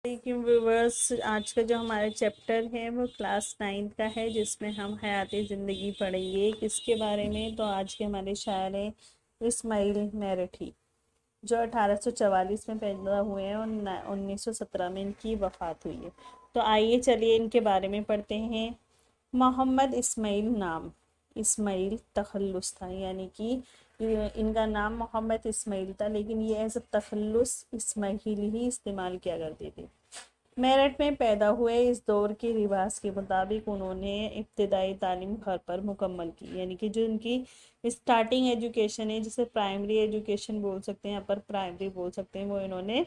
लेकिन व्यूवर्स, आज का जो हमारा चैप्टर है वो क्लास 9 का है, जिसमें हम हयाती ज़िंदगी पढ़ेंगे। किसके बारे में? तो आज के हमारे शायर हैं इस्माइल मेरठी, जो 1844 में पैदा हुए हैं और 1917 में इनकी वफ़ात हुई है। तो आइए चलिए इनके बारे में पढ़ते हैं। मोहम्मद इस्माइल नाम, इस्माइल तखल्लुस था, यानी कि इनका नाम मोहम्मद इस्माइल था, लेकिन ये एज अ तखल्लुस इस्माइल ही इस्तेमाल किया करते थे। मेरठ में पैदा हुए। इस दौर के रिवाज के मुताबिक उन्होंने इब्तदाई तालीम घर पर मुकम्मल की, यानी कि जो इनकी स्टार्टिंग एजुकेशन है, जिसे प्राइमरी एजुकेशन बोल सकते हैं, अपर प्राइमरी बोल सकते हैं, वो इन्होंने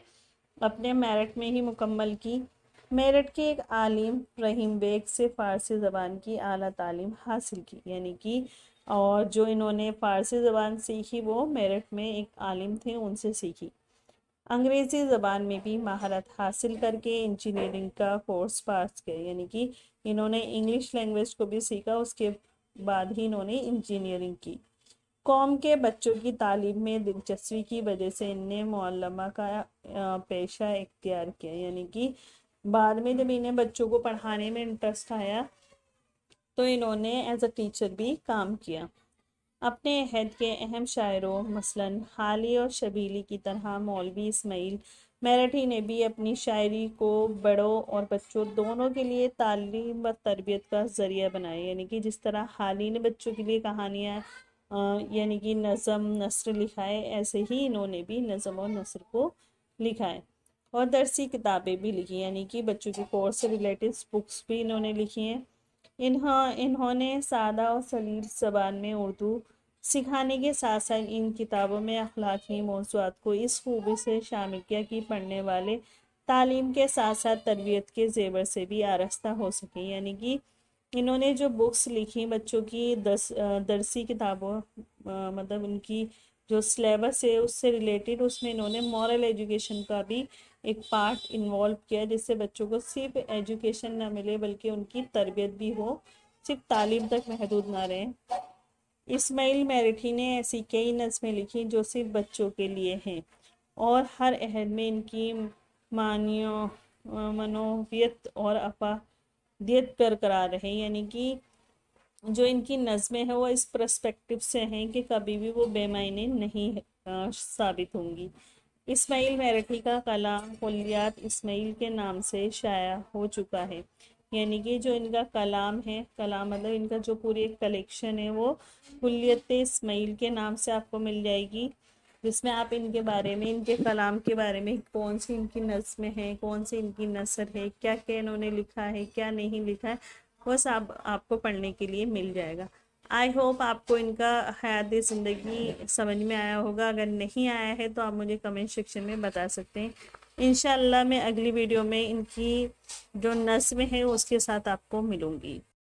अपने मेरठ में ही मुकम्मल की। मेरठ के एक आलिम रहीम बेग से फ़ारसी ज़बान की आला तालीम हासिल की, यानी कि और जो इन्होंने फ़ारसी ज़बान सीखी वो मेरठ में एक आलिम थे, उनसे सीखी। अंग्रेज़ी ज़बान में भी महारत हासिल करके इंजीनियरिंग का कोर्स पास किया, यानी कि इन्होंने इंग्लिश लैंग्वेज को भी सीखा, उसके बाद ही इन्होंने इंजीनियरिंग की। कौम के बच्चों की तालीम में दिलचस्पी की वजह से इनने मुअल्लमा का पेशा इख्तियार किया, यानी कि बाद में जब इन्हें बच्चों को पढ़ाने में इंटरेस्ट आया तो इन्होंने एज अ टीचर भी काम किया। अपने अहद के अहम शायरों मसलन हाली और शबीली की तरह मौलवी इस्माइल मेरठी ने भी अपनी शायरी को बड़ों और बच्चों दोनों के लिए तालीम व तरबियत का ज़रिया बनाया, यानी कि जिस तरह हाली ने बच्चों के लिए कहानियाँ यानी कि नज़म नस्र लिखा है, ऐसे ही इन्होंने भी नज़म और नस्र को लिखा है। और दरसी किताबें भी लिखी, यानी कि बच्चों के कोर्स से रिलेटेड बुक्स भी इन्होंने लिखी हैं। इन्होंने सादा और सलील ज़बान में उर्दू सिखाने के साथ साथ इन किताबों में अखलाकी मौज़ूआत को इस खूबी से शामिल किया कि पढ़ने वाले तालीम के साथ साथ तरबियत के ज़ेवर से भी आरास्ता हो सकें, यानी कि इन्होंने जो बुक्स लिखी बच्चों की दरसी किताबों मतलब उनकी जो सिलेबस है उससे रिलेटेड, उसमें इन्होंने मॉरल एजुकेशन का भी एक पार्ट इन्वॉल्व किया, जिससे बच्चों को सिर्फ एजुकेशन ना मिले बल्कि उनकी तरबियत भी हो, सिर्फ तालीम तक महदूद ना रहे। इस्माइल मेरठी ने ऐसी कई नज़में लिखी जो सिर्फ बच्चों के लिए हैं और हर अहद में इनकी मानियों मनोवियत और अफादियत बरकरार रहे, यानी कि जो इनकी नज़में हैं वो इस पर्सपेक्टिव से हैं कि कभी भी वो बेमायने नहीं साबित होंगी। इस्माइल मेरठी का कलाम कुल्लियात इस्माइल के नाम से शाया हो चुका है, यानी कि जो इनका कलाम है, कलाम मतलब इनका जो पूरी एक कलेक्शन है वो कुल्लियत इस्माइल के नाम से आपको मिल जाएगी, जिसमें आप इनके बारे में, इनके कलाम के बारे में, कौन सी इनकी नज़्में हैं, कौन सी इनकी नसर है, क्या क्या इन्होंने लिखा है, क्या नहीं लिखा है, वो सब आपको पढ़ने के लिए मिल जाएगा। आई होप आपको इनका हयाती ज़िंदगी समझ में आया होगा। अगर नहीं आया है तो आप मुझे कमेंट सेक्शन में बता सकते हैं। इंशाअल्लाह मैं अगली वीडियो में इनकी जो नज़्म है उसके साथ आपको मिलूँगी।